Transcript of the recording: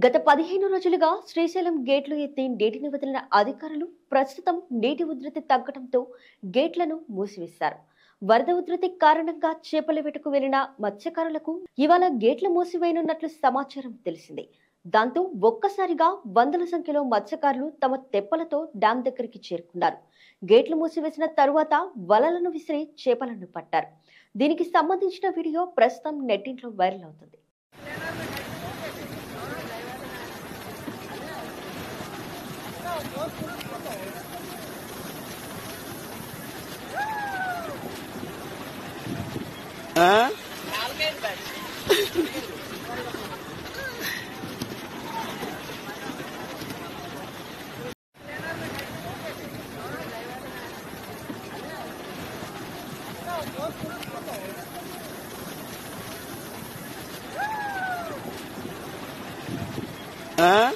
గత 15 రోజులుగా శ్రీశైలం గేట్లు ఎత్తి నీటిని వదిలిన అధికారులు ప్రస్తుతం నీటి ఉధృతి తగ్గడంతో గేట్లను మూసివేశారు. వరద ఉధృతి కారణంగా చేపల వేటకు వెళ్లిన మత్స్యకారులకు ఇవాళ గేట్లు మూసివేయనున్నట్లు సమాచారం తెలిసింది. దాంతో ఒక్కసారిగా వందల సంఖ్యలో మత్స్యకారులు తమ తెప్పలతో డ్యాం దగ్గరికి చేరుకున్నారు. గేట్లు మూసివేసిన తరువాత వలలను విసిరి చేపలను పట్టారు. దీనికి సంబంధించిన వీడియో ప్రస్తుతం నెట్టింట్లో వైరల్ అవుతుంది. Huh?